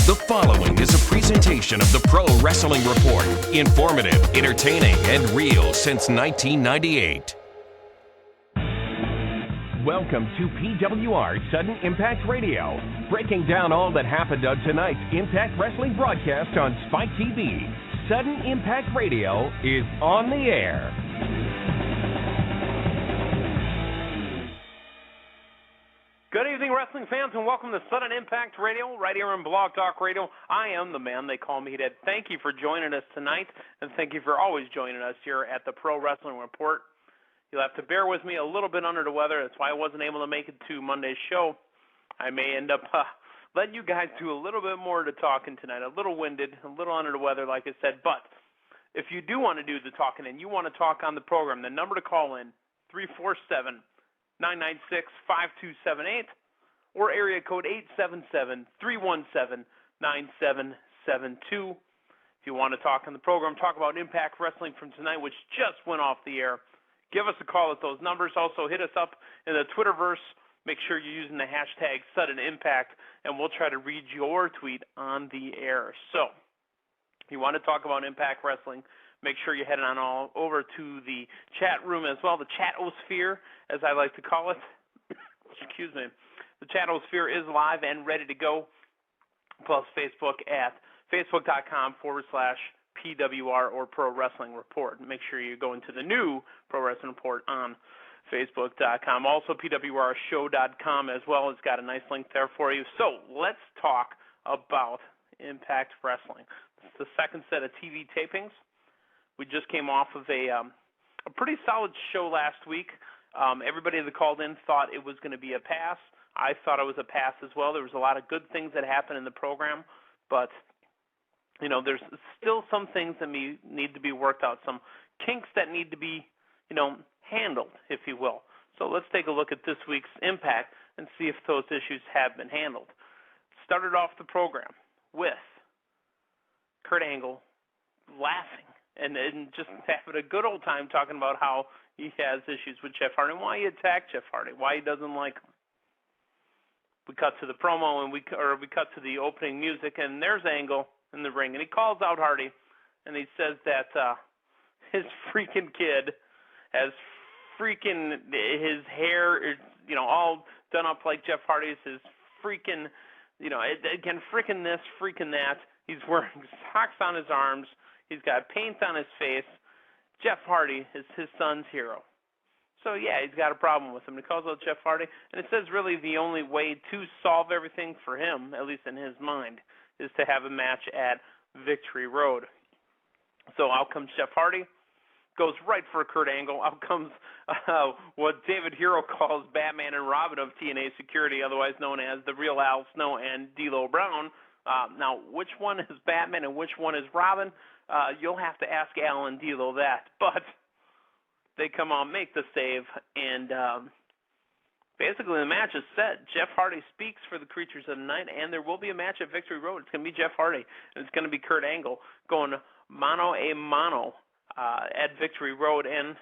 The following is a presentation of the Pro Wrestling Report. Informative, entertaining, and real since 1998. Welcome to PWR Sudden Impact Radio, breaking down all that happened on tonight's Impact Wrestling broadcast on Spike TV. Sudden Impact Radio is on the air. Good evening, wrestling fans, and welcome to Sudden Impact Radio, right here on Blog Talk Radio. I am the man they call me Dad. Thank you for joining us tonight, and thank you for always joining us here at the Pro Wrestling Report. You'll have to bear with me a little bit under the weather. That's why I wasn't able to make it to Monday's show. I may end up letting you guys do a little bit more of the talking tonight, a little winded, a little under the weather, like I said. But if you do want to do the talking and you want to talk on the program, the number to call in, 347-996-5278, or area code 877-317-9772. If you want to talk on the program, talk about Impact Wrestling from tonight, which just went off the air, give us a call at those numbers. Also, hit us up in the Twitterverse. Make sure you're using the hashtag #SuddenImpact, and we'll try to read your tweet on the air. So, if you want to talk about Impact Wrestling, make sure you head on all over to the chat room as well, the chatosphere, as I like to call it. Excuse me. The chatosphere is live and ready to go, plus Facebook at facebook.com/PWR or Pro Wrestling Report. Make sure you go into the new Pro Wrestling Report on Facebook.com. Also, PWRshow.com as well has got a nice link there for you. So let's talk about Impact Wrestling. It's the second set of TV tapings. We just came off of a pretty solid show last week. Everybody that called in thought it was going to be a pass. I thought it was a pass as well. There was a lot of good things that happened in the program, but you know, there's still some things that need to be worked out, some kinks that need to be, handled, if you will. So let's take a look at this week's Impact and see if those issues have been handled. Started off the program with Kurt Angle laughing and just having a good old time talking about how he has issues with Jeff Hardy and why he attacked Jeff Hardy, why he doesn't like him. We cut to the promo and we cut to the opening music, and there's Angle in the ring, and he calls out Hardy, and he says that his freaking kid has freaking his hair is all done up like Jeff Hardy's. His freaking again freaking this, freaking that. He's wearing socks on his arms. He's got paint on his face. Jeff Hardy is his son's hero. So, yeah, he's got a problem with him. He calls out Jeff Hardy, and it says really the only way to solve everything for him, at least in his mind, is to have a match at Victory Road. So out comes Jeff Hardy, goes right for Kurt Angle. Out comes what David Hero calls Batman and Robin of TNA Security, otherwise known as the real Al Snow and D'Lo Brown. Now, which one is Batman and which one is Robin? You'll have to ask Al and D'Lo that, but they come on, make the save, and basically the match is set. Jeff Hardy speaks for the Creatures of the Night, and there will be a match at Victory Road. It's going to be Jeff Hardy, and it's going to be Kurt Angle going mano a mano at Victory Road, and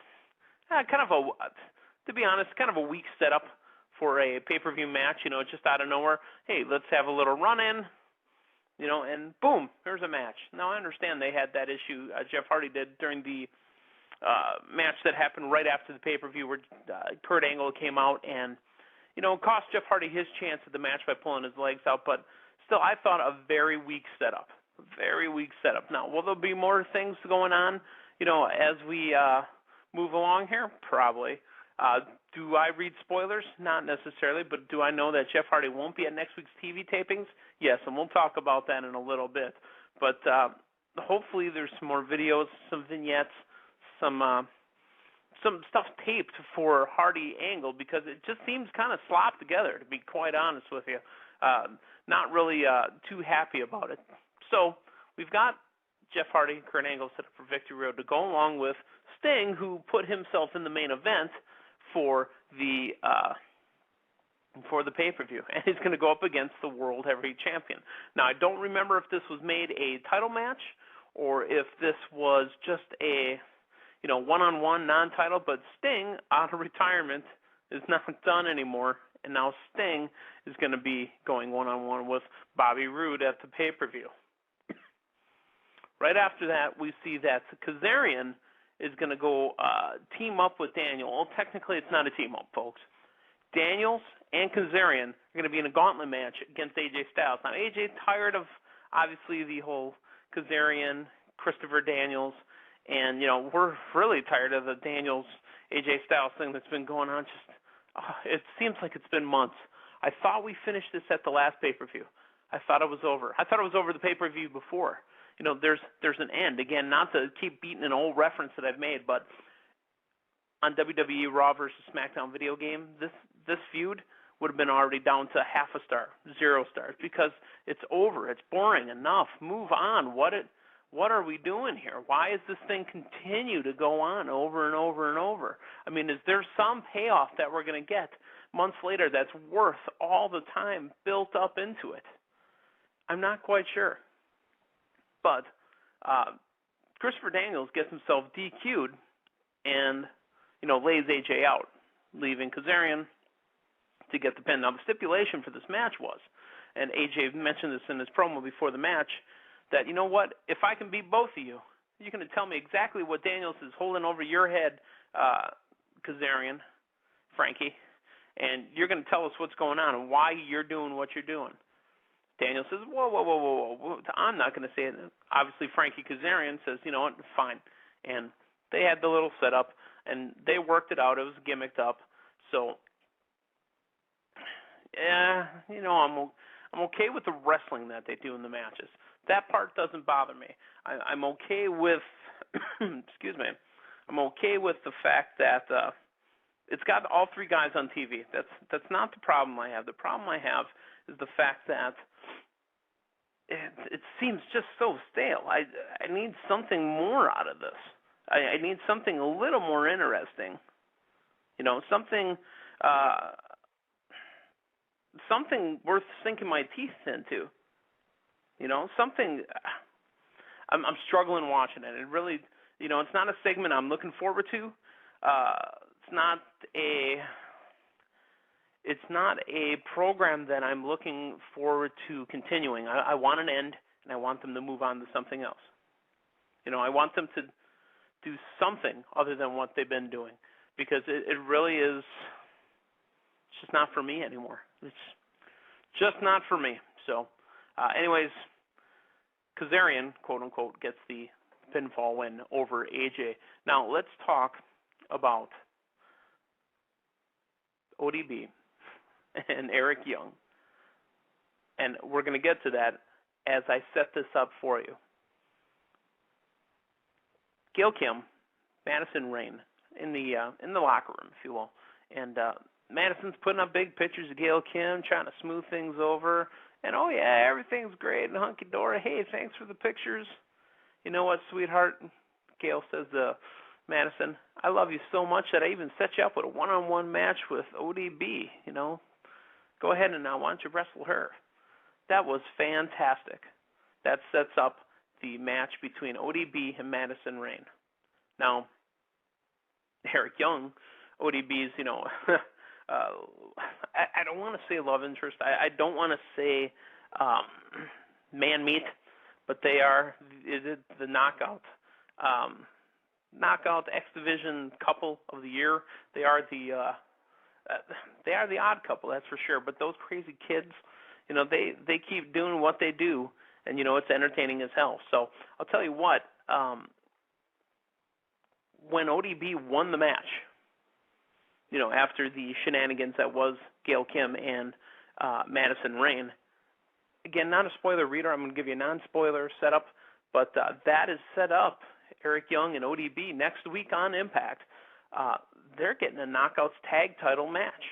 to be honest, kind of a weak setup for a pay-per-view match, just out of nowhere. Hey, let's have a little run-in, and boom, there's a match. Now, I understand they had that issue, Jeff Hardy did, during the match that happened right after the pay-per-view where Kurt Angle came out and, cost Jeff Hardy his chance at the match by pulling his legs out. But still, I thought a very weak setup. Very weak setup. Now, will there be more things going on, as we move along here? Probably. Do I read spoilers? Not necessarily, but do I know that Jeff Hardy won't be at next week's TV tapings? Yes, and we'll talk about that in a little bit. But hopefully there's some more videos, some vignettes, some stuff taped for Hardy Angle, because it just seems kind of slopped together, to be quite honest with you. Not really too happy about it. So we've got Jeff Hardy, Kurt Angle set up for Victory Road to go along with Sting, who put himself in the main event for the pay-per-view, and he's going to go up against the World Heavyweight Champion. Now, I don't remember if this was made a title match or if this was just a one-on-one, non-title, but Sting, out of retirement, is not done anymore, and now Sting is going to be going one-on-one with Bobby Roode at the pay-per-view. Right after that, we see that Kazarian is going to go team up with Daniel. Well, technically, it's not a team-up, folks. Daniels and Kazarian are going to be in a gauntlet match against AJ Styles. Now, AJ tired of, obviously, the whole Kazarian, Christopher Daniels, and, we're really tired of the Daniels, AJ Styles thing that's been going on. It seems like it's been months. I thought we finished this at the last pay-per-view. I thought it was over. I thought it was over the pay-per-view before. There's an end. Again, not to keep beating an old reference that I've made, but on WWE Raw versus SmackDown video game, this feud would have been already down to half a star, 0 stars, because it's over. It's boring. Enough. Move on. What are we doing here? Why does this thing continue to go on over and over and over? I mean, is there some payoff that we're going to get months later that's worth all the time built up into it? I'm not quite sure. But Christopher Daniels gets himself DQ'd and, lays AJ out, leaving Kazarian to get the pin. Now, the stipulation for this match was, and AJ mentioned this in his promo before the match, that, you know what, if I can beat both of you, you're going to tell me exactly what Daniels is holding over your head, Kazarian, Frankie, and you're going to tell us what's going on and why you're doing what you're doing. Daniel says, whoa. I'm not going to say it. Obviously, Frankie Kazarian says, you know what, fine. And they had the little setup, and they worked it out. It was gimmicked up. So, yeah, I'm okay with the wrestling that they do in the matches. That part doesn't bother me. I'm okay with, excuse me, I'm okay with the fact that it's got all 3 guys on TV. That's not the problem I have. The problem I have is the fact that it seems just so stale. I need something more out of this. I need something a little more interesting. Something worth sinking my teeth into. Something. I'm struggling watching it. It really, it's not a segment I'm looking forward to. It's not a program that I'm looking forward to continuing. I want an end, and I want them to move on to something else. I want them to do something other than what they've been doing, because it really is just not for me anymore. It's just not for me. So, anyways, Kazarian, quote-unquote, gets the pinfall win over AJ. Now, let's talk about ODB and Eric Young. And we're going to get to that as I set this up for you. Gail Kim, Madison Rayne in the locker room, if you will. And Madison's putting up big pictures of Gail Kim, trying to smooth things over. And, oh, yeah, everything's great and hunky-dory. Hey, thanks for the pictures. You know what, sweetheart? Gail says to Madison, I love you so much that I even set you up with a one-on-one match with ODB, Go ahead and now, why don't you wrestle her? That was fantastic. That sets up the match between ODB and Madison Rayne. Now, Eric Young, ODB's, I don't want to say love interest. I don't want to say man meat, but they are the knockout X Division couple of the year. They are the odd couple, that's for sure. But those crazy kids, they keep doing what they do, and it's entertaining as hell. So I'll tell you what, when ODB won the match, after the shenanigans that was Gail Kim and Madison Rayne, again, not a spoiler reader, I'm going to give you a non-spoiler setup, but that is set up Eric Young and ODB next week on Impact. They're getting a Knockouts tag title match.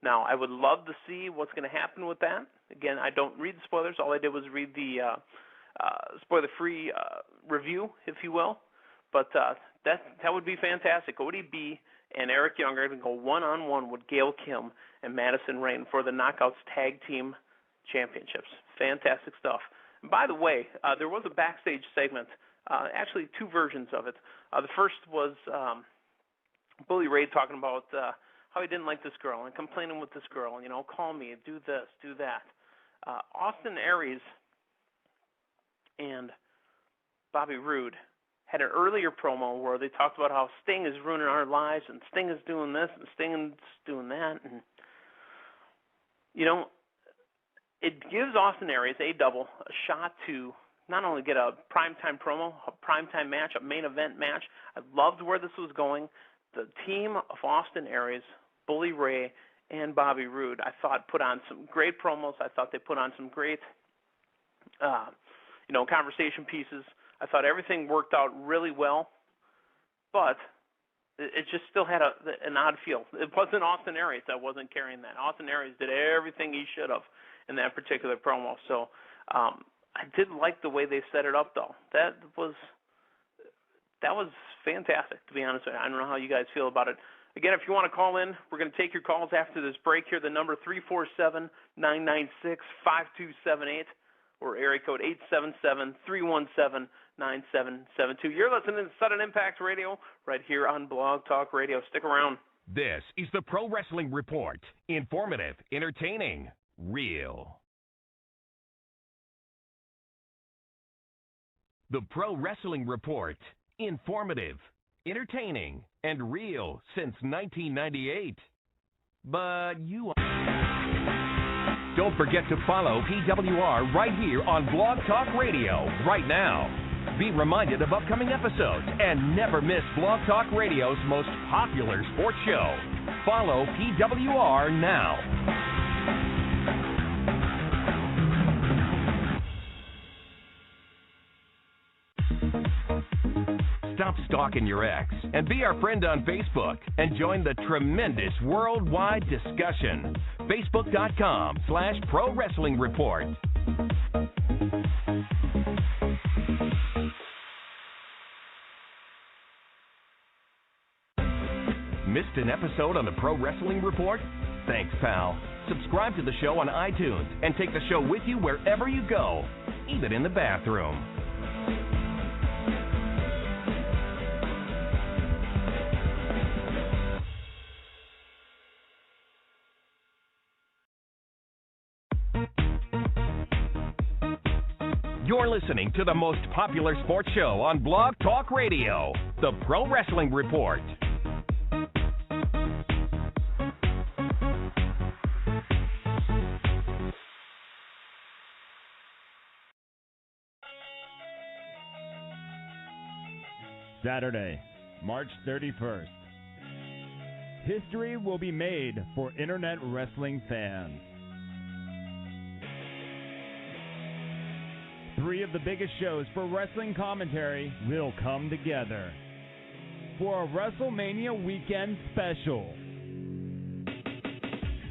Now, I would love to see what's going to happen with that. Again, I don't read the spoilers. All I did was read the spoiler-free review, if you will. But that would be fantastic. ODB and Eric Young are going to go one-on-one with Gail Kim and Madison Rayne for the Knockouts Tag Team Championships. Fantastic stuff. And by the way, there was a backstage segment, actually 2 versions of it. The first was Bully Ray talking about how he didn't like this girl and complaining with this girl, call me, do this, do that. Austin Aries and Bobby Roode had an earlier promo where they talked about how Sting is ruining our lives and Sting is doing this and Sting is doing that. And, it gives Austin Aries, a shot to not only get a primetime promo, a primetime match, a main event match. I loved where this was going. The team of Austin Aries, Bully Ray, and Bobby Roode, I thought put on some great promos. I thought they put on some great, conversation pieces. I thought everything worked out really well, but it just still had an odd feel. It wasn't Austin Aries that wasn't carrying that. Austin Aries did everything he should have in that particular promo. So I did like the way they set it up, though. That was fantastic, to be honest with you. I don't know how you guys feel about it. Again, if you want to call in, we're going to take your calls after this break here. The number 347-996-5278 or area code 877-317-9772. You're listening to Sudden Impact Radio right here on Blog Talk Radio. Stick around. This is the Pro Wrestling Report. Informative, entertaining, real. The Pro Wrestling Report. Informative, entertaining, and real since 1998. But you don't forget to follow PWR right here on Blog Talk Radio right now. Be reminded of upcoming episodes and never miss Blog Talk Radio's most popular sports show. Follow PWR now. Stop stalking your ex and be our friend on Facebook and join the tremendous worldwide discussion. Facebook.com/Pro Wrestling Report. Missed an episode on the Pro Wrestling Report? Thanks, pal. Subscribe to the show on iTunes and take the show with you wherever you go, even in the bathroom. You're listening to the most popular sports show on Blog Talk Radio, the Pro Wrestling Report. Saturday, March 31st. History will be made for internet wrestling fans. 3 of the biggest shows for wrestling commentary will come together for a WrestleMania weekend special.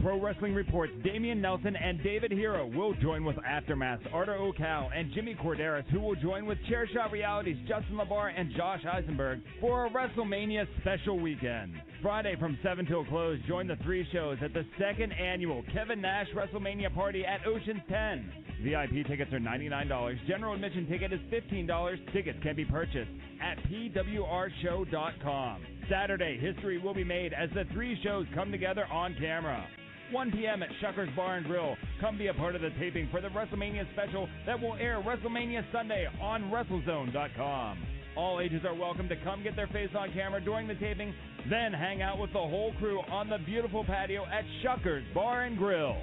Pro Wrestling Report's Damian Nelson and David Hero will join with Aftermath's Artur Ocal and Jimmy Corderas, who will join with Chairshot Reality's Justin LaBar and Josh Eisenberg for a WrestleMania special weekend. Friday from 7 till close, join the 3 shows at the 2nd annual Kevin Nash WrestleMania party at Ocean's 10. VIP tickets are $99. General admission ticket is $15. Tickets can be purchased at PWRshow.com. Saturday, history will be made as the 3 shows come together on camera. 1 p.m. at Shucker's Bar and Grill. Come be a part of the taping for the WrestleMania special that will air WrestleMania Sunday on WrestleZone.com. All ages are welcome to come get their face on camera during the taping, then hang out with the whole crew on the beautiful patio at Shucker's Bar and Grill.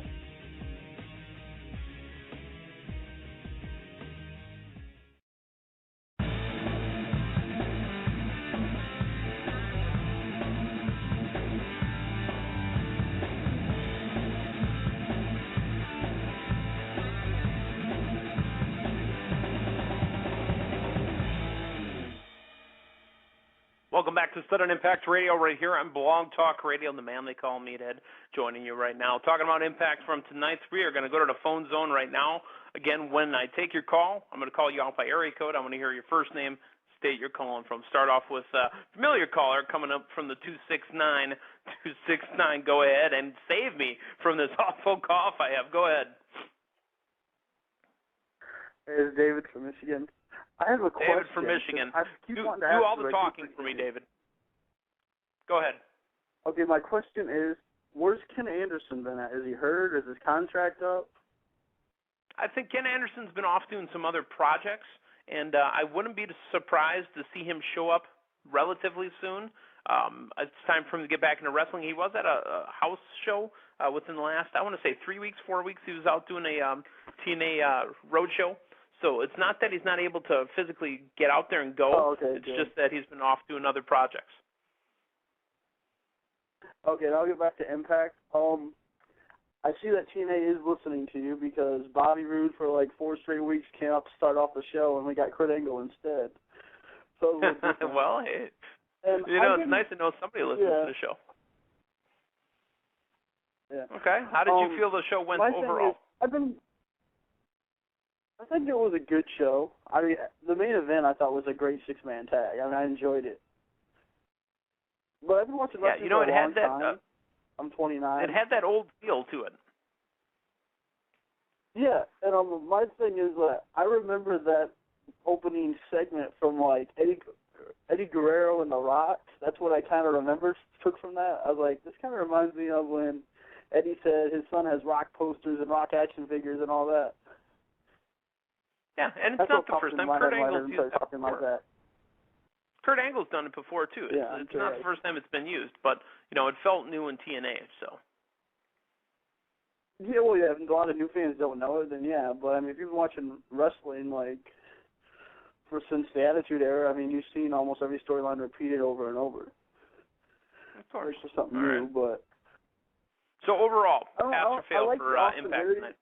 Welcome back to Sudden Impact Radio right here on Blog Talk Radio. The man they call Meathead joining you right now. Talking about Impact from tonight, we are going to go to the phone zone right now. Again, when I take your call, I'm going to call you out by area code. I want to hear your first name, state you're calling from. Start off with a familiar caller coming up from the 269. 269, go ahead and save me from this awful cough I have. Go ahead. It's David from Michigan. I have a question. David from Michigan. I keep do wanting to ask all the you, talking for me, David. Go ahead. Okay, my question is, where's Ken Anderson been at? Is he hurt? Is his contract up? I think Ken Anderson's been off doing some other projects, and I wouldn't be surprised to see him show up relatively soon. It's time for him to get back into wrestling. He was at a house show within the last, I want to say, 3 weeks, 4 weeks. He was out doing a TNA road show. So it's not that he's not able to physically get out there and go. Oh, okay, it's good. just that he's been off doing other projects. Okay, now I'll get back to Impact. I see that TNA is listening to you because Bobby Roode for like 4 straight weeks came up to start off the show, and we got Kurt Angle instead. So well, hey, and it's nice to know somebody listens to the show. Yeah. Okay. How did you feel the show went overall? I think it was a good show. I mean, the main event I thought was a great 6-man tag. I mean, I enjoyed it. But I've been watching wrestling for a long time. I'm 29. It had that old feel to it. Yeah, and my thing is that I remember that opening segment from like Eddie Guerrero and The Rock. That's what I kind of took from that. I was like, this kind of reminds me of when Eddie said his son has Rock posters and Rock action figures and all that. Yeah, and it's not the first time Kurt Angle's used that before. Kurt Angle's done it before, too. It's not the first time it's been used, but, it felt new in TNA, so. Yeah, well, yeah, if a lot of new fans don't know it, then yeah. But, I mean, if you've been watching wrestling, like, since the Attitude Era, I mean, you've seen almost every storyline repeated over and over. Of course. It's just something new, but. So, overall, pass or fail for Impact tonight?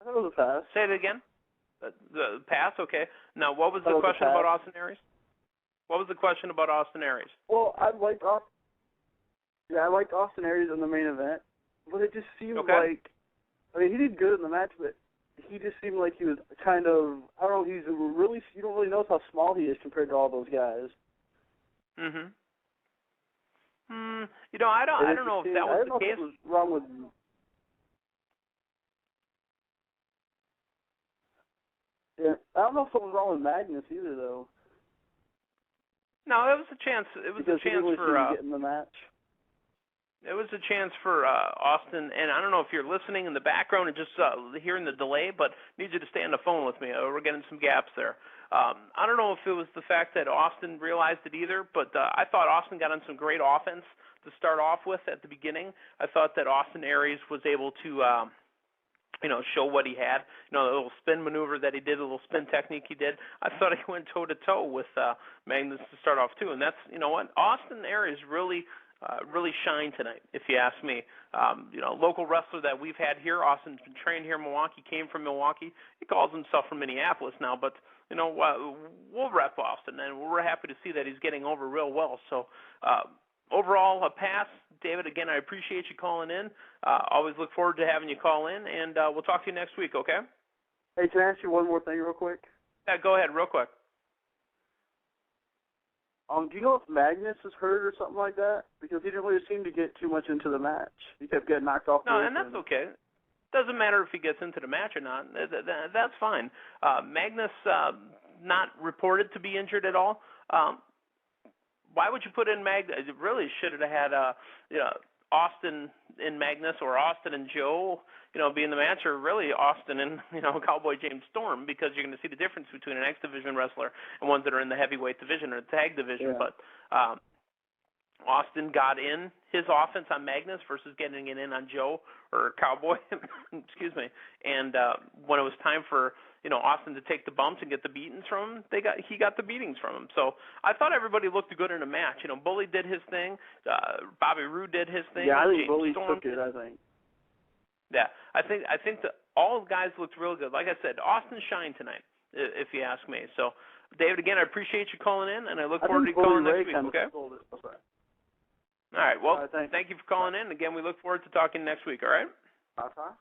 I thought it was a pass. Say it again. The pass, okay. Now, what was the question about Austin Aries? What was the question about Austin Aries? Well, I liked Austin Aries in the main event, but it just seemed like, I mean, he did good in the match, but he just seemed like he was kind of, I don't know, you don't really know how small he is compared to all those guys. I don't know if that was the case. What was wrong with. Yeah, I don't know if something was wrong with Magnus either, though. No, it was a chance. It was a chance for get in the match. It was a chance for Austin, and I don't know if you're listening in the background and just hearing the delay, but I need you to stay on the phone with me. We're getting some gaps there. I don't know if it was the fact that Austin realized it either, but I thought Austin got on some great offense to start off with at the beginning. I thought that Austin Aries was able to show what he had. The little spin maneuver that he did, the little spin technique he did. I thought he went toe-to-toe with Magnus to start off, too. And that's, what, Austin Aries really shined tonight, if you ask me. Local wrestler that we've had here. Austin's been trained here in Milwaukee, came from Milwaukee. He calls himself from Minneapolis now, but, we'll rep Austin, and we're happy to see that he's getting over real well. So, overall, a pass. David, again, I appreciate you calling in. Always look forward to having you call in, and we'll talk to you next week, okay? Hey, can I ask you one more thing real quick? Yeah, go ahead, real quick. Do you know if Magnus is hurt or something like that? Because he didn't really seem to get too much into the match. He kept getting knocked off. No, and that's okay. Doesn't matter if he gets into the match or not. That's fine. Magnus not reported to be injured at all. Why would you put in Magnus? It really should have had Austin in Magnus or Austin and Joe, be in the match, or really Austin and, Cowboy James Storm, because you're going to see the difference between an X Division wrestler and ones that are in the heavyweight division or the tag division. Yeah. But Austin got in his offense on Magnus versus getting it in on Joe or Cowboy, excuse me. And when it was time for Austin to take the bumps and get the beatings from him, he got the beatings from him. So I thought everybody looked good in a match. Bully did his thing. Bobby Roode did his thing. Yeah, I think James Bully Storm took it, I think. Yeah, I think that all the guys looked real good. Like I said, Austin shined tonight, if you ask me. So, David, again, I appreciate you calling in, and I look forward to you calling next week, okay? All right, well, thank you for calling in. Again, we look forward to talking next week, all right? Uh-huh.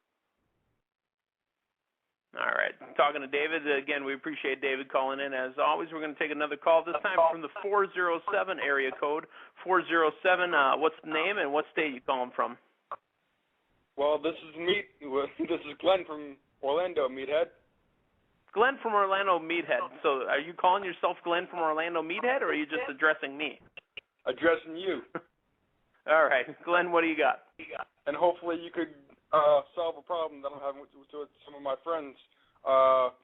All right. Talking to David. Again, we appreciate David calling in. As always, we're going to take another call, this time from the 407 area code. 407, what's the name and what state you calling from? Well, this is Glenn from Orlando, Meathead. Glenn from Orlando, Meathead. So are you calling yourself Glenn from Orlando, Meathead, or are you just addressing me? addressing you. All right, Glenn, what do you got? And hopefully you could solve a problem that I'm having with some of my friends.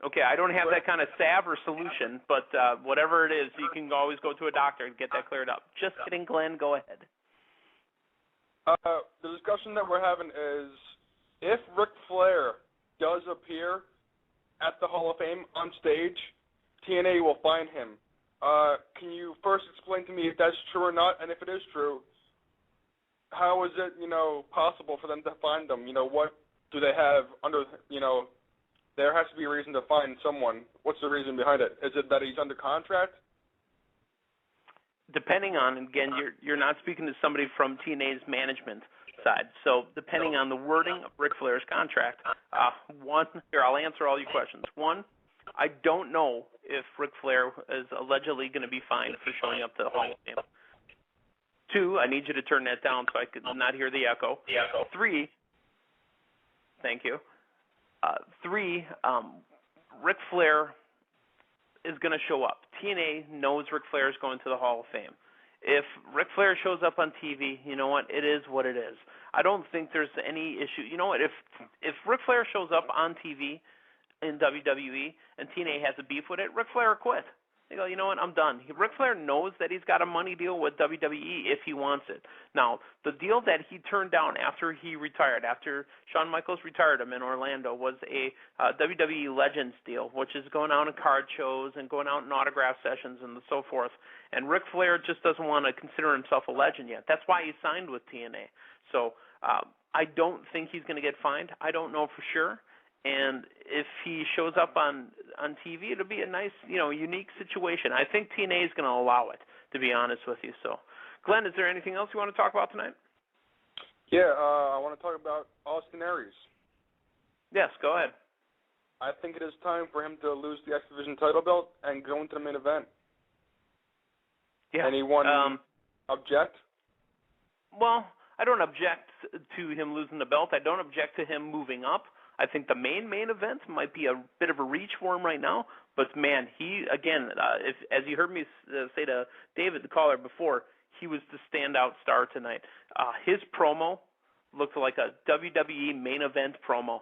Okay, I don't have that kind of salve or solution, but whatever it is, you can always go to a doctor and get that cleared up. Just kidding, Glenn. Go ahead. The discussion that we're having is if Ric Flair does appear at the Hall of Fame on stage, TNA will find him. Can you first explain to me if that's true or not? And if it is true, how is it, possible for them to find them? What do they have under, there has to be a reason to find someone. What's the reason behind it? Is it that he's under contract? Depending on, again, you're not speaking to somebody from TNA's management side. So depending on the wording of Ric Flair's contract, here, I'll answer all your questions. One, I don't know if Ric Flair is allegedly going to be fined for showing up to the Hall of Fame. Two, I need you to turn that down so I could not hear the echo. Three, thank you. Ric Flair is going to show up. TNA knows Ric Flair is going to the Hall of Fame. If Ric Flair shows up on TV, you know what? It is what it is. I don't think there's any issue. You know what? If Ric Flair shows up on TV in WWE and TNA has a beef with it, Ric Flair will quit. They go, you know what, I'm done. Ric Flair knows that he's got a money deal with WWE if he wants it. Now, the deal that he turned down after he retired, after Shawn Michaels retired him in Orlando, was a WWE Legends deal, which is going out in card shows and going out in autograph sessions and so forth. And Ric Flair just doesn't want to consider himself a legend yet. That's why he signed with TNA. So I don't think he's going to get fined. I don't know for sure. And if he shows up on TV, it'll be a nice, unique situation. I think TNA is going to allow it, to be honest with you. So, Glenn, is there anything else you want to talk about tonight? Yeah, I want to talk about Austin Aries. Yes, go ahead. I think it is time for him to lose the X Division title belt and go into the main event. Yeah. Anyone object? Well, I don't object to him losing the belt. I don't object to him moving up. I think the main event might be a bit of a reach for him right now. But, man, he, again, as you heard me say to David, the caller before, he was the standout star tonight. His promo looked like a WWE main event promo.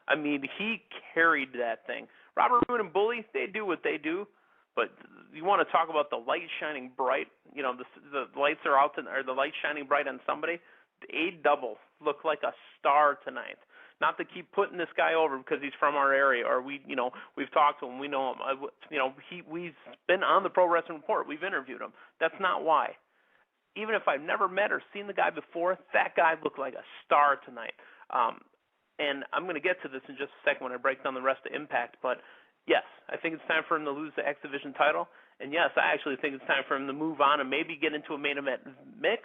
I mean, he carried that thing. Robert Roode and Bully, they do what they do. But you want to talk about the light shining bright, the lights are out, or the light shining bright on somebody. A-double looked like a star tonight. Not to keep putting this guy over because he's from our area, or we've talked to him, we know him. We've been on the Pro Wrestling Report, we've interviewed him. That's not why. Even if I've never met or seen the guy before, that guy looked like a star tonight. And I'm going to get to this in just a second when I break down the rest of Impact. But yes, I think it's time for him to lose the X Division title. And yes, I actually think it's time for him to move on and maybe get into a main event mix.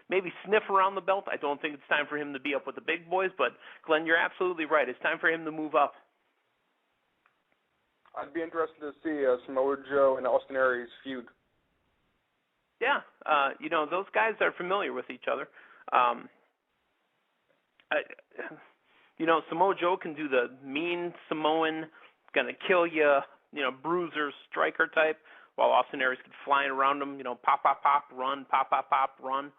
Maybe sniff around the belt. I don't think it's time for him to be up with the big boys, but Glenn, you're absolutely right. It's time for him to move up. I'd be interested to see Samoa Joe and Austin Aries feud. Yeah, those guys are familiar with each other. Samoa Joe can do the mean Samoan, gonna kill you, bruiser, striker type, while Austin Aries could fly around him, pop, pop, pop, run, pop, pop, pop, run.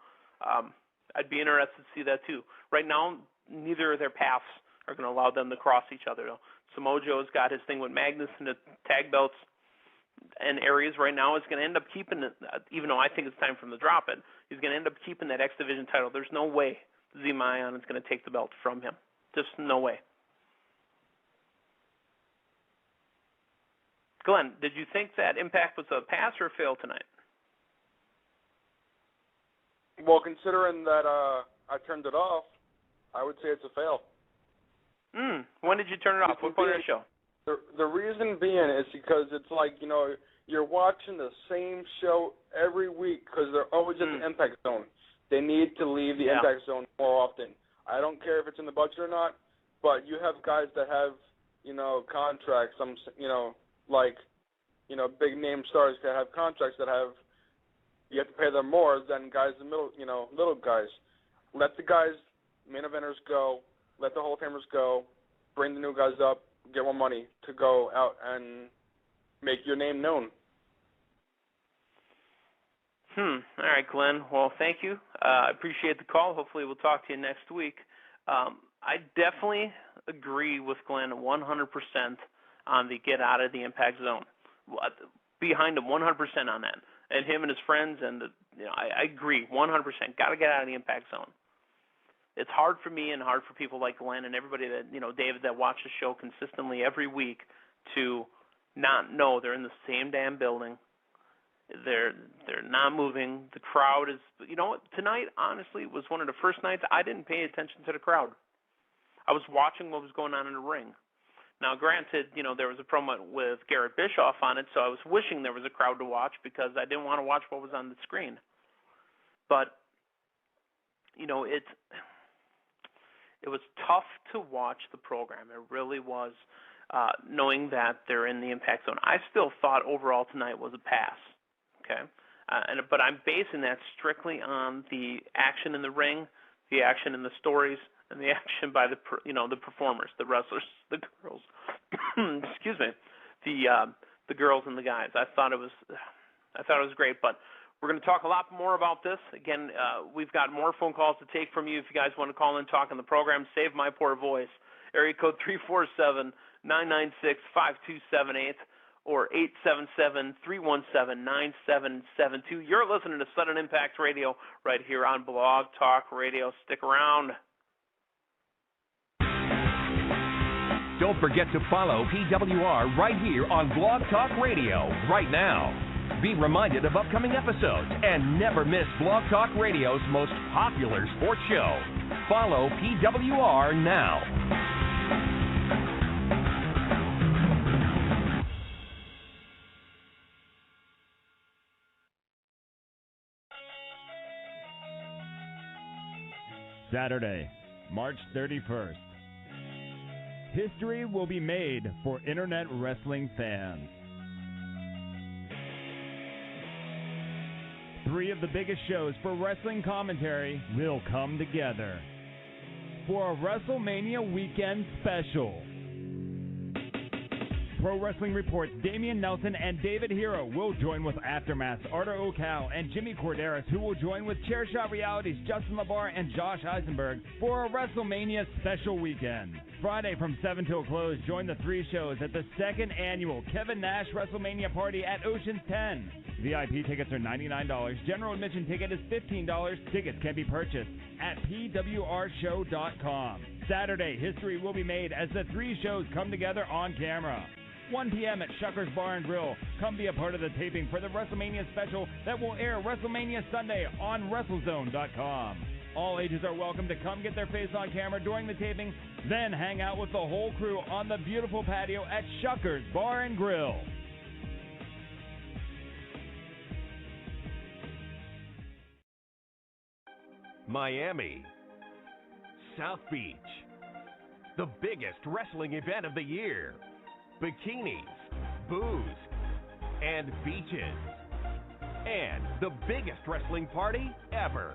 I'd be interested to see that too. Right now, neither of their paths are going to allow them to cross each other. Though. Samoa Joe's got his thing with Magnus and the tag belts, and Aries right now is going to end up keeping it, even though I think it's time for him to drop it, he's going to end up keeping that X Division title. There's no way Z-Mayan is going to take the belt from him. Just no way. Glenn, did you think that Impact was a pass or a fail tonight? Well, considering that I turned it off, I would say it's a fail. When did you turn it off? What point of the show? The reason being is because it's like, you're watching the same show every week because they're always at the Impact Zone. They need to leave the Impact Zone more often. I don't care if it's in the budget or not, but you have guys that have, contracts, big name stars that have contracts that you have to pay them more than guys in the middle, little guys. Let the guys, main eventers go, let the Hall of Famers go, bring the new guys up, get more money to go out and make your name known. All right, Glenn. Well, thank you. I appreciate the call. Hopefully we'll talk to you next week. I definitely agree with Glenn 100% on the get out of the impact zone. Behind him 100% on that. And him and his friends, and I agree 100%. Got to get out of the impact zone. It's hard for me and hard for people like Glenn and everybody that, David, that watch the show consistently every week to not know they're in the same damn building. They're not moving. The crowd is, tonight, honestly, was one of the first nights I didn't pay attention to the crowd. I was watching what was going on in the ring. Now, granted, there was a promo with Garrett Bischoff on it, so I was wishing there was a crowd to watch because I didn't want to watch what was on the screen. But, it was tough to watch the program. It really was, knowing that they're in the impact zone. I still thought overall tonight was a pass. Okay, but I'm basing that strictly on the action in the ring, the action in the stories, and the action by the performers, the wrestlers, the girls. Excuse me, the girls and the guys. I thought it was great. But we're going to talk a lot more about this. Again, we've got more phone calls to take from you if you guys want to call in and talk on the program. Save my poor voice. Area code 347-996-5278. Or 877-317-9772. You're listening to Sudden Impact Radio right here on Blog Talk Radio. Stick around. Don't forget to follow PWR right here on Blog Talk Radio right now. Be reminded of upcoming episodes and never miss Blog Talk Radio's most popular sports show. Follow PWR now. Saturday, March 31st. History will be made for internet wrestling fans. 3 of the biggest shows for wrestling commentary will come together for a WrestleMania weekend special. Pro Wrestling Report's Damian Nelson and David Hero will join with Aftermath's Arda Ocal and Jimmy Corderas, who will join with Chairshot Reality's Justin LaBar and Josh Eisenberg for a WrestleMania special weekend. Friday from 7 till close, join the 3 shows at the 2nd annual Kevin Nash WrestleMania party at Ocean's 10. VIP tickets are $99. General admission ticket is $15. Tickets can be purchased at PWRshow.com. Saturday, history will be made as the 3 shows come together on camera. 1 p.m. at Shucker's Bar and Grill. Come be a part of the taping for the WrestleMania special that will air WrestleMania Sunday on WrestleZone.com. All ages are welcome to come get their face on camera during the taping, then hang out with the whole crew on the beautiful patio at Shucker's Bar and Grill. Miami, South Beach, the biggest wrestling event of the year. Bikinis, booze, and beaches. And the biggest wrestling party ever.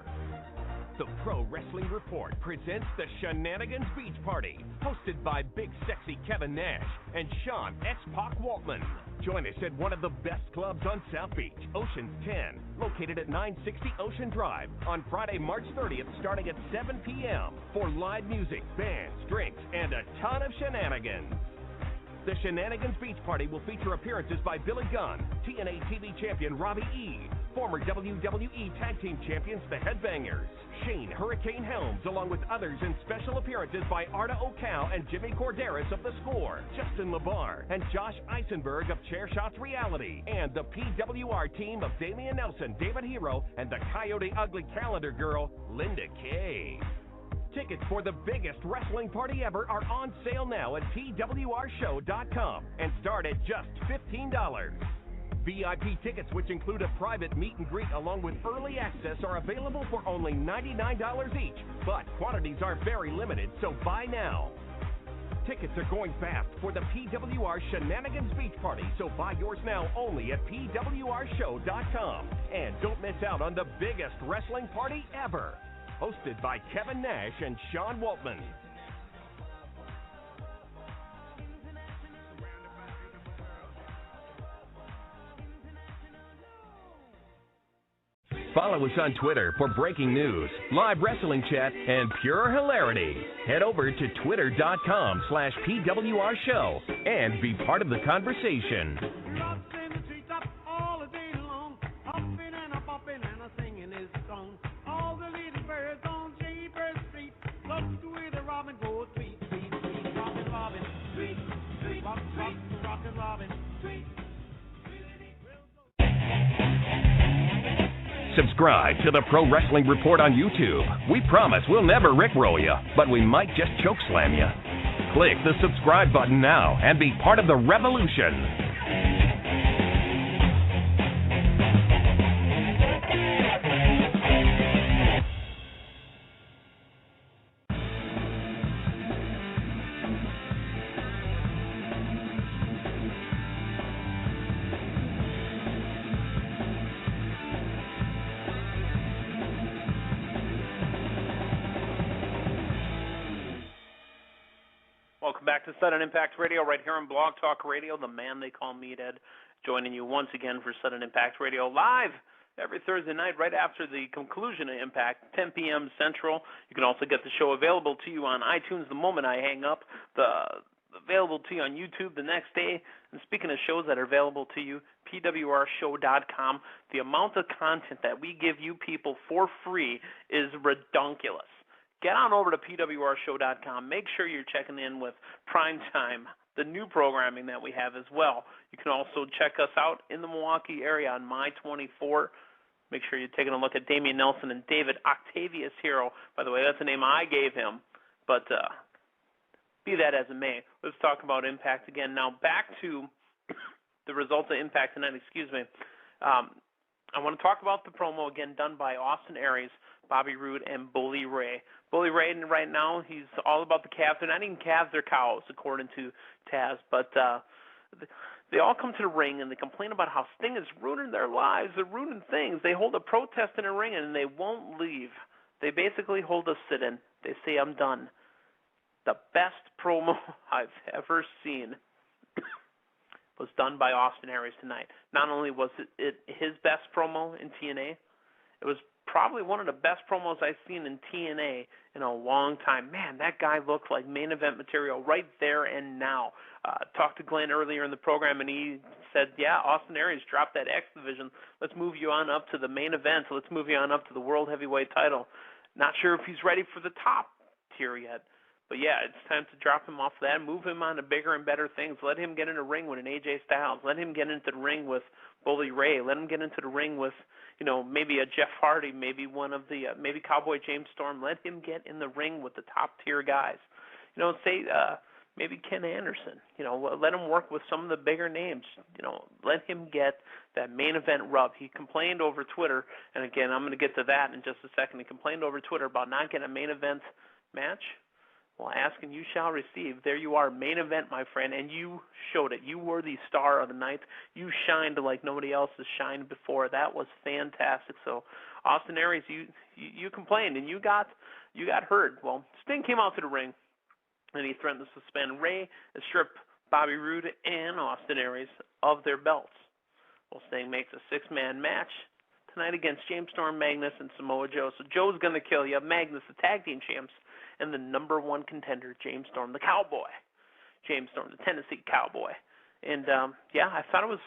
The Pro Wrestling Report presents the Shenanigans Beach Party, hosted by Big Sexy Kevin Nash and Sean X-Pac Waltman. Join us at one of the best clubs on South Beach, Ocean's 10, located at 960 Ocean Drive, on Friday, March 30th, starting at 7 p.m. for live music, bands, drinks, and a ton of shenanigans. The Shenanigans Beach Party will feature appearances by Billy Gunn, TNA TV champion Robbie E., former WWE Tag Team champions The Headbangers, Shane Hurricane Helms, along with others, and special appearances by Arda Ocal and Jimmy Corderas of The Score, Justin LaBar, and Josh Eisenberg of Chairshot's Reality, and the PWR team of Damian Nelson, David Hero, and the Coyote Ugly Calendar Girl, Linda Kay. Tickets for the biggest wrestling party ever are on sale now at PWRshow.com and start at just $15. VIP tickets, which include a private meet and greet along with early access, are available for only $99 each, but quantities are very limited, so buy now. Tickets are going fast for the PWR Shenanigans Beach Party, so buy yours now only at PWRshow.com. And don't miss out on the biggest wrestling party ever. Hosted by Kevin Nash and Sean Waltman. Follow us on Twitter for breaking news, live wrestling chat, and pure hilarity. Head over to twitter.com/PWR show and be part of the conversation. Subscribe to the Pro Wrestling Report on YouTube. We promise we'll never rickroll you, but we might just chokeslam you. Click the subscribe button now and be part of the revolution. Welcome back to Sudden Impact Radio right here on Blog Talk Radio, the man they call Meathead, joining you once again for Sudden Impact Radio live every Thursday night right after the conclusion of Impact, 10 p.m. Central. You can also get the show available to you on iTunes the moment I hang up, available to you on YouTube the next day. And speaking of shows that are available to you, PWRshow.com. The amount of content that we give you people for free is redonkulous. Get on over to PWRshow.com. Make sure you're checking in with Primetime, the new programming that we have as well. You can also check us out in the Milwaukee area on My24. Make sure you're taking a look at Damian Nelson and David Octavius Hero. By the way, that's the name I gave him. But be that as it may, let's talk about Impact again. Now back to the results of Impact tonight. I want to talk about the promo again done by Austin Aries, Bobby Roode, and Bully Ray. Bully Ray, right now, he's all about the calves. They're not even calves, they're cows, according to Taz. But they all come to the ring, and they complain about how Sting is ruining their lives. They're ruining things. They hold a protest in the ring, and they won't leave. They basically hold a sit-in. They say, I'm done. The best promo I've ever seen was done by Austin Aries tonight. Not only was it his best promo in TNA, it was probably one of the best promos I've seen in TNA in a long time. Man, that guy looked like main event material right there and now. Talked to Glenn earlier in the program, and he said, yeah, Austin Aries dropped that X Division. Let's move you on up to the main event. Let's move you on up to the World Heavyweight title. Not sure if he's ready for the top tier yet. But, yeah, it's time to drop him off that, move him on to bigger and better things. Let him get in the ring with an AJ Styles. Let him get into the ring with Bully Ray. Let him get into the ring with, maybe a Jeff Hardy, maybe one of the, maybe Cowboy James Storm. Let him get in the ring with the top-tier guys. Maybe Ken Anderson. Let him work with some of the bigger names. Let him get that main event rub. He complained over Twitter, and, again, I'm going to get to that in just a second. He complained over Twitter about not getting a main event match. Well, ask and you shall receive. There you are, main event, my friend, and you showed it. You were the star of the night. You shined like nobody else has shined before. That was fantastic. So, Austin Aries, you complained and you got heard. Well, Sting came out to the ring and he threatened to suspend Ray and strip Bobby Roode and Austin Aries of their belts. Well, Sting makes a six-man match tonight against James Storm, Magnus, and Samoa Joe. So Joe's going to kill you. Magnus, the tag team champs, and the number one contender, James Storm, the Cowboy. James Storm, the Tennessee Cowboy. And I thought it was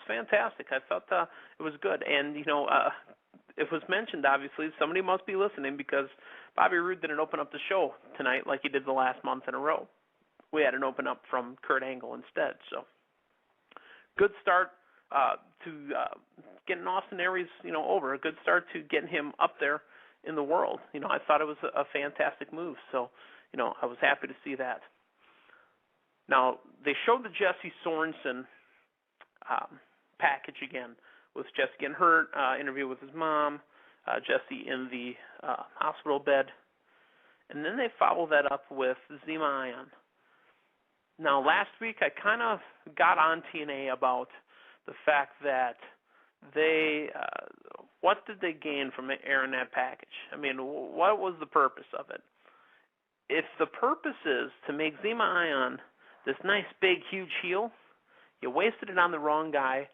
fantastic. I thought it was good. And it was mentioned, obviously, somebody must be listening because Bobby Roode didn't open up the show tonight like he did the last month in a row. We had an open up from Kurt Angle instead. So good start to getting Austin Aries, over. A good start to getting him up there in the world. I thought it was a fantastic move. So, I was happy to see that. Now, they showed the Jesse Sorensen package again with Jesse getting hurt, interview with his mom, Jesse in the hospital bed. And then they followed that up with Zema Ion. Now, last week I kind of got on TNA about the fact that what did they gain from airing that package? I mean, what was the purpose of it? If the purpose is to make Zema Ion this nice, big, huge heel, you wasted it on the wrong guy,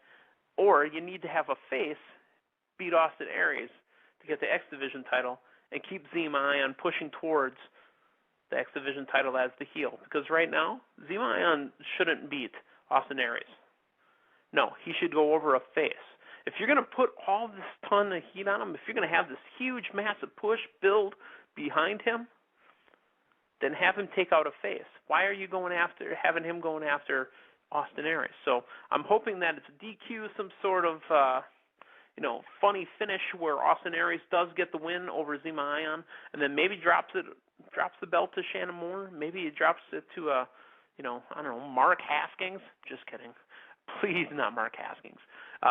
or you need to have a face beat Austin Aries to get the X Division title and keep Zema Ion pushing towards the X Division title as the heel. Because right now, Zema Ion shouldn't beat Austin Aries. No, he should go over a face. If you're going to put all this ton of heat on him, if you're going to have this huge, massive push build behind him, then have him take out a face. Why are you having him going after Austin Aries? So I'm hoping that it's a DQ, some sort of funny finish where Austin Aries does get the win over Zema Ion, and then maybe drops the belt to Shannon Moore. Maybe he drops it to Mark Haskins. Just kidding. Please, not Mark Haskins.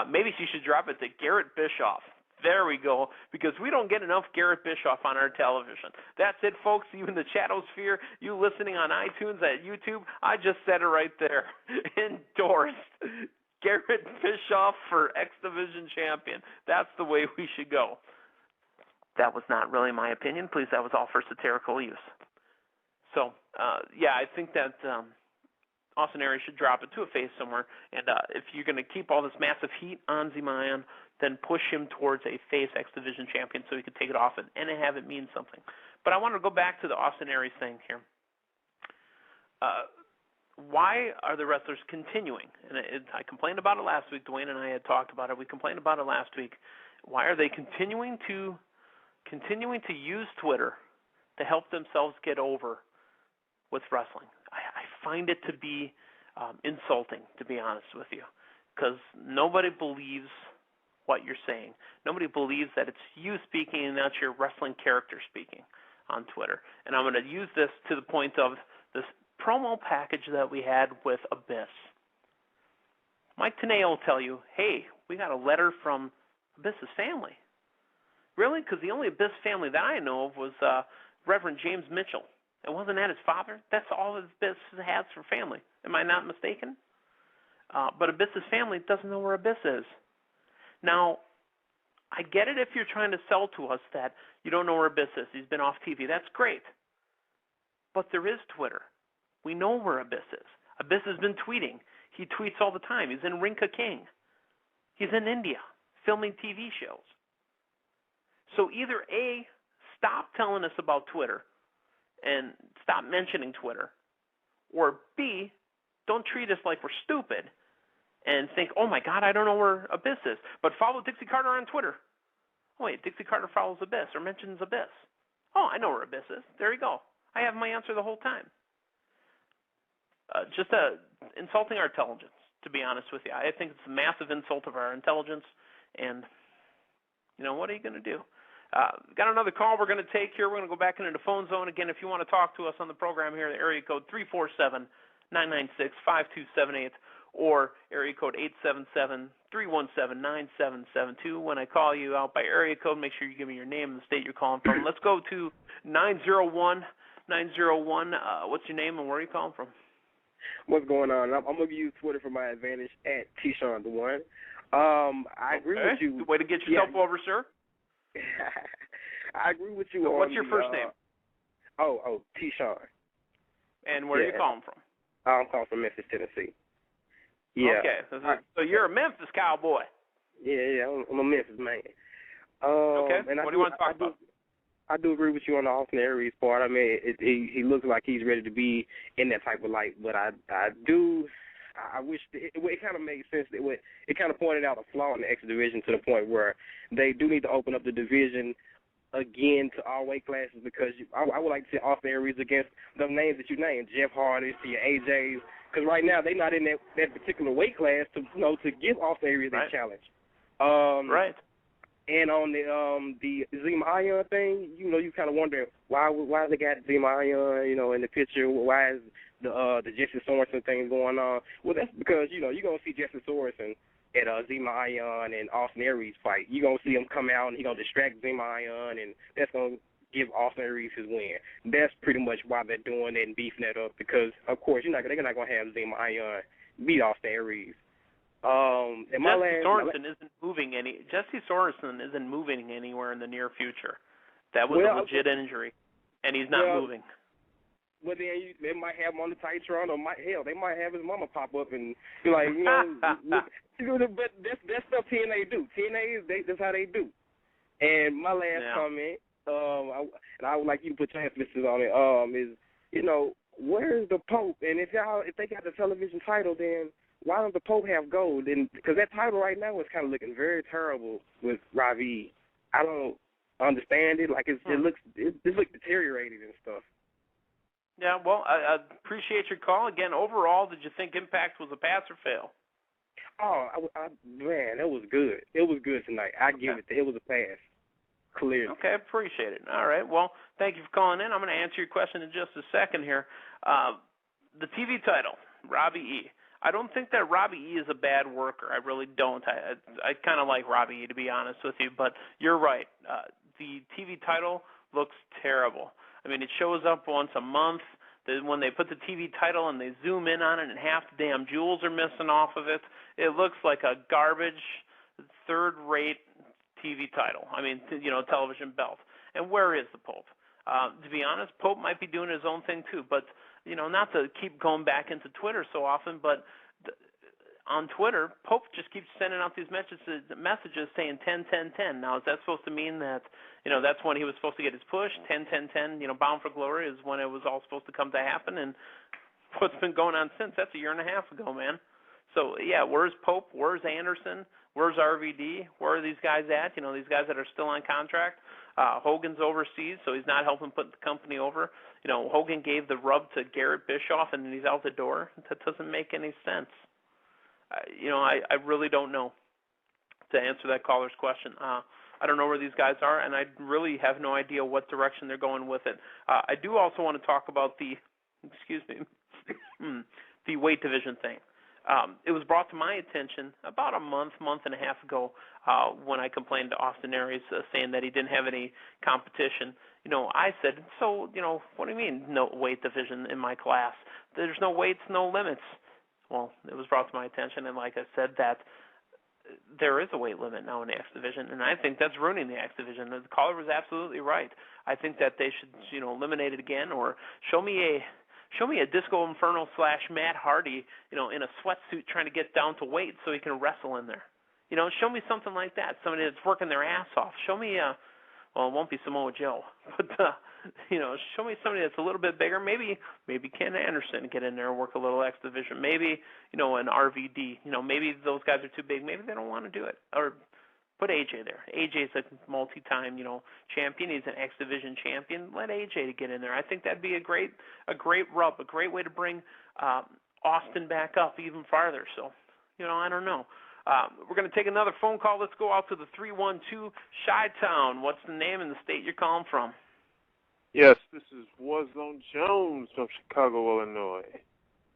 Maybe she should drop it to Garrett Bischoff. There we go, because we don't get enough Garrett Bischoff on our television. That's it, folks. You in the Chatosphere, you listening on iTunes, at YouTube, I just said it right there. Endorsed. Garrett Bischoff for X Division champion. That's the way we should go. That was not really my opinion. Please, that was all for satirical use. So, I think that Austin Aries should drop it to a face somewhere. And if you're going to keep all this massive heat on Zema Ion, then push him towards a face X Division champion so he can take it off and have it mean something. But I want to go back to the Austin Aries thing here. Why are the wrestlers continuing? And I complained about it last week. Dwayne and I had talked about it. We complained about it last week. Why are they continuing to use Twitter to help themselves get over with wrestling? I find it to be insulting, to be honest with you, because nobody believes what you're saying. Nobody believes that it's you speaking and not your wrestling character speaking on Twitter. And I'm going to use this to the point of this promo package that we had with Abyss. Mike Tenay will tell you, hey, we got a letter from Abyss's family. Really? Because the only Abyss family that I know of was Reverend James Mitchell. And wasn't that his father? That's all Abyss has for family. Am I not mistaken? But Abyss's family doesn't know where Abyss is. Now, I get it if you're trying to sell to us that you don't know where Abyss is. He's been off TV. That's great. But there is Twitter. We know where Abyss is. Abyss has been tweeting. He tweets all the time. He's in Rinka King. He's in India filming TV shows. So either A, stop telling us about Twitter and stop mentioning Twitter, or B, don't treat us like we're stupid and think, oh my God, I don't know where Abyss is, but follow Dixie Carter on Twitter. Oh wait, Dixie Carter follows Abyss or mentions Abyss. Oh, I know where Abyss is. There you go. I have my answer the whole time. Just insulting our intelligence, to be honest with you. I think it's a massive insult of our intelligence, and what are you going to do? Got another call we're going to take here. We're going to go back into the phone zone. Again, if you want to talk to us on the program here, the area code 347-996-5278 or area code 877-317-9772. When I call you out by area code, make sure you give me your name and the state you're calling from. Let's go to 901. 901, what's your name and where are you calling from? What's going on? I'm going to use Twitter for my advantage at T-Sean the One. I agree with you. Way to get yourself over, sir. I agree with you. So what's your first name? T-Sean. And where are you calling from? I'm calling from Memphis, Tennessee. Yeah. Okay, so you're a Memphis cowboy. Yeah, I'm a Memphis man. Okay, and what do you want to talk about? I do agree with you on the Austin Aries part. I mean, he looks like he's ready to be in that type of light, but I wish it kind of made sense. It kind of pointed out a flaw in the X Division to the point where they do need to open up the division again to all weight classes, because I would like to see Austin Aries against the names that you named, Jeff Hardy, your AJs, because right now they're not in that particular weight class to give Austin Aries that challenge. Right. And on the Zema Ion thing, you kind of wonder why they got Zema Ion, in the picture. Why is the Jesse Sorensen thing going on? Well, that's because you're gonna see Jesse Sorensen at Zema Ion and Austin Aries fight. You're gonna see him come out and he's gonna distract Zema Ion, and that's gonna give Austin Aries his win. That's pretty much why they're doing that and beefing that up, because of course they're not gonna have Zema Ion beat Austin Aries. Jesse Sorensen isn't moving anywhere in the near future. That was a legit injury, and he's not moving. but then they might have him on the Titron, or they might have his mama pop up and be like, you know, but that's stuff TNA do. That's how they do. And my last comment, and I would like you to put your emphasis on it, is, you know, where's the Pope? And if they got the television title, then why don't the Pope have gold? And because that title right now is kind of looking very terrible with Ravi. I don't understand it. Like it looks deteriorated and stuff. Yeah, well, I appreciate your call. Again, overall, did you think Impact was a pass or fail? Oh, man, it was good. It was good tonight. I give it was a pass, clearly. Okay, appreciate it. All right, well, thank you for calling in. I'm going to answer your question in just a second here. The TV title, Robbie E. I don't think that Robbie E is a bad worker. I really don't. I kind of like Robbie E, to be honest with you, but you're right. The TV title looks terrible. I mean, it shows up once a month. When they put the TV title and they zoom in on it and half the damn jewels are missing off of it, it looks like a garbage, third-rate TV title. I mean, television belt. And where is the Pope? To be honest, Pope might be doing his own thing too, but, not to keep going back into Twitter so often, but on Twitter, Pope just keeps sending out these messages saying 10, 10, 10. Now, is that supposed to mean that, that's when he was supposed to get his push? 10, 10, 10, Bound for Glory is when it was all supposed to come to happen. And what's been going on since? That's a year and a half ago, man. So, yeah, where's Pope? Where's Anderson? Where's RVD? Where are these guys at? These guys that are still on contract. Hogan's overseas, so he's not helping put the company over. Hogan gave the rub to Garrett Bischoff, and he's out the door. That doesn't make any sense. I really don't know to answer that caller's question. I don't know where these guys are, and I really have no idea what direction they're going with it. I do also want to talk about the weight division thing. It was brought to my attention about a month and a half ago when I complained to Austin Aries saying that he didn't have any competition. I said, so, what do you mean no weight division in my class? There's no weights, no limits. Well, it was brought to my attention, and like I said, that there is a weight limit now in the X Division, and I think that's ruining the X Division. The caller was absolutely right. I think that they should, eliminate it again, or show me a Disco Inferno / Matt Hardy, in a sweatsuit trying to get down to weight so he can wrestle in there. Show me something like that, somebody that's working their ass off. Show me, well, it won't be Samoa Joe, but show me somebody that's a little bit bigger. Maybe Ken Anderson get in there and work a little X Division. Maybe, an RVD. Maybe those guys are too big. Maybe they don't want to do it. Or put AJ there. AJ's a multi-time, champion. He's an X Division champion. Let AJ get in there. I think that'd be a great rub, a great way to bring Austin back up even farther. So, I don't know. We're going to take another phone call. Let's go out to the 312 Chi-Town. What's the name and the state you're calling from? Yes, this is Warzone Jones from Chicago, Illinois.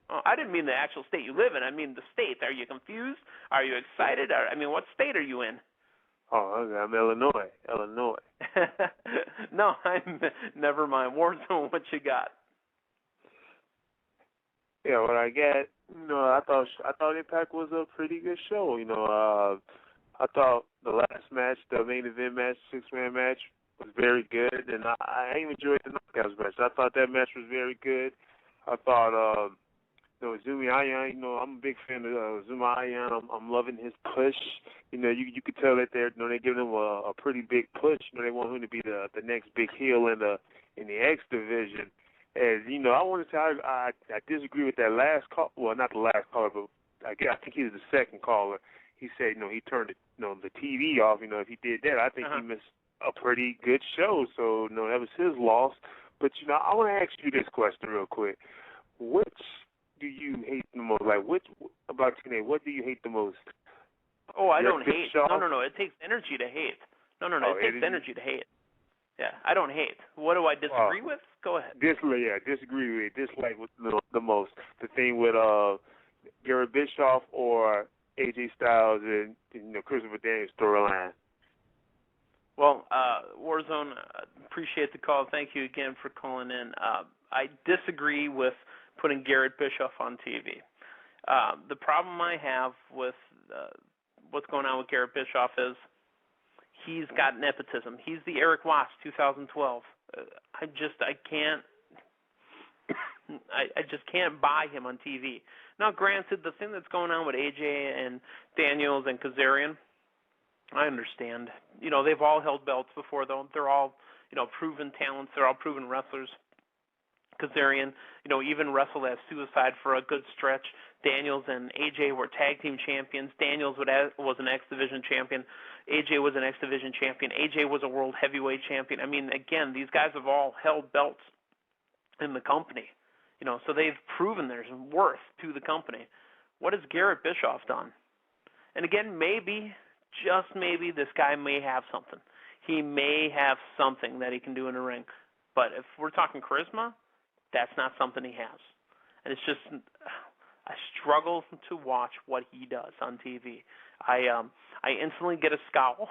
Oh, I didn't mean the actual state you live in. I mean the state. Are you confused? Are you excited? What state are you in? Oh, I'm Illinois. No, never mind. Warzone, what you got? Yeah, what I get, I thought Impact was a pretty good show. I thought the last match, the main event match, 6-man match, was very good, and I enjoyed the Knockouts match. I thought that match was very good. I thought, Zumi Ion, I'm a big fan of Zumi Ion. I'm loving his push. You could tell that they're giving him a pretty big push. They want him to be the next big heel in the X Division. And I want to say I disagree with that last call. Well, not the last caller, but I think he was the second caller. He said, he turned the TV off. If he did that, I think he missed a pretty good show. So, that was his loss. But, I want to ask you this question real quick. Which do you hate the most? Like, about TNA, what do you hate the most? Oh, I don't hate. No. It takes energy to hate. No. It takes energy to hate. Yeah, I don't hate. What do I disagree with? Go ahead. Disagree with. Dislike the most. The thing with Garrett Bischoff or AJ Styles and Christopher Daniels storyline. Well, Warzone, appreciate the call. Thank you again for calling in. I disagree with putting Garrett Bischoff on TV. The problem I have with what's going on with Garrett Bischoff is he's got nepotism. He's the Eric Watts 2012. I can't. I just can't buy him on TV. Now, granted, the thing that's going on with AJ and Daniels and Kazarian, I understand. They've all held belts before, though. They're all, proven talents. They're all proven wrestlers. Kazarian, even wrestled as Suicide for a good stretch. Daniels and AJ were tag team champions. Daniels was an X Division champion. AJ was an X Division champion. AJ was a world heavyweight champion. I mean, again, these guys have all held belts in the company. So they've proven their worth to the company. What has Garrett Bischoff done? And again, maybe, just maybe, this guy may have something. He may have something that he can do in the ring. But if we're talking charisma, that's not something he has. And it's just, I struggle to watch what he does on TV. I instantly get a scowl.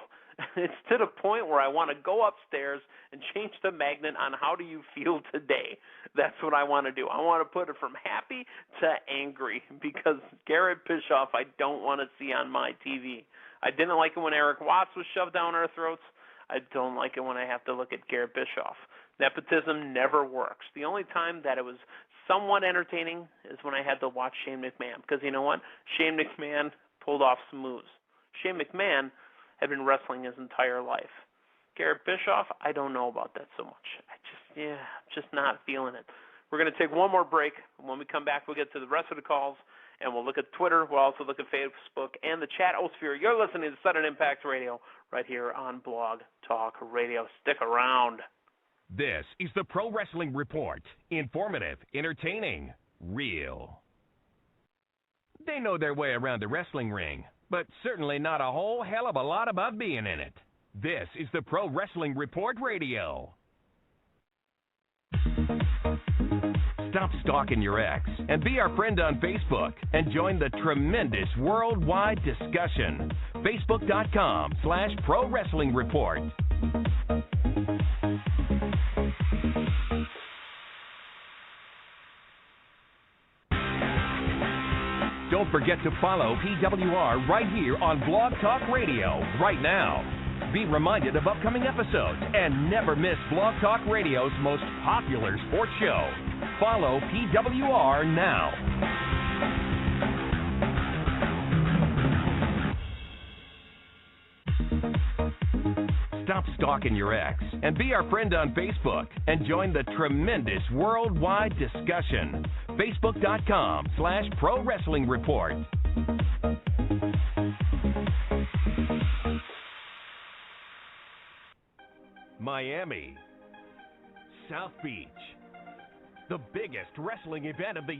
It's to the point where I want to go upstairs and change the magnet on how do you feel today. That's what I want to do. I want to put it from happy to angry because Garrett Bischoff I don't want to see on my TV. I didn't like it when Eric Watts was shoved down our throats. I don't like it when I have to look at Garrett Bischoff. Nepotism never works. The only time that it was somewhat entertaining is when I had to watch Shane McMahon because you know what? Shane McMahon pulled off some moves. Shane McMahon had been wrestling his entire life. Garrett Bischoff, I don't know about that so much. Just not feeling it. We're going to take one more break. When we come back, we'll get to the rest of the calls, and we'll look at Twitter. We'll also look at Facebook and the chat-osphere. You're listening to Sudden Impact Radio right here on Blog Talk Radio. Stick around. This is the Pro Wrestling Report. Informative, entertaining, real. They know their way around the wrestling ring, but certainly not a whole hell of a lot about being in it. This is the Pro Wrestling Report Radio. Stop stalking your ex and be our friend on Facebook and join the tremendous worldwide discussion. Facebook.com/Pro Wrestling Report. Don't forget to follow PWR right here on Blog Talk Radio right now. Be reminded of upcoming episodes and never miss Blog Talk Radio's most popular sports show. Follow PWR now. Stop stalking your ex and be our friend on Facebook and join the tremendous worldwide discussion. Facebook.com/Pro Wrestling Report. Miami, South Beach, the biggest wrestling event of the year.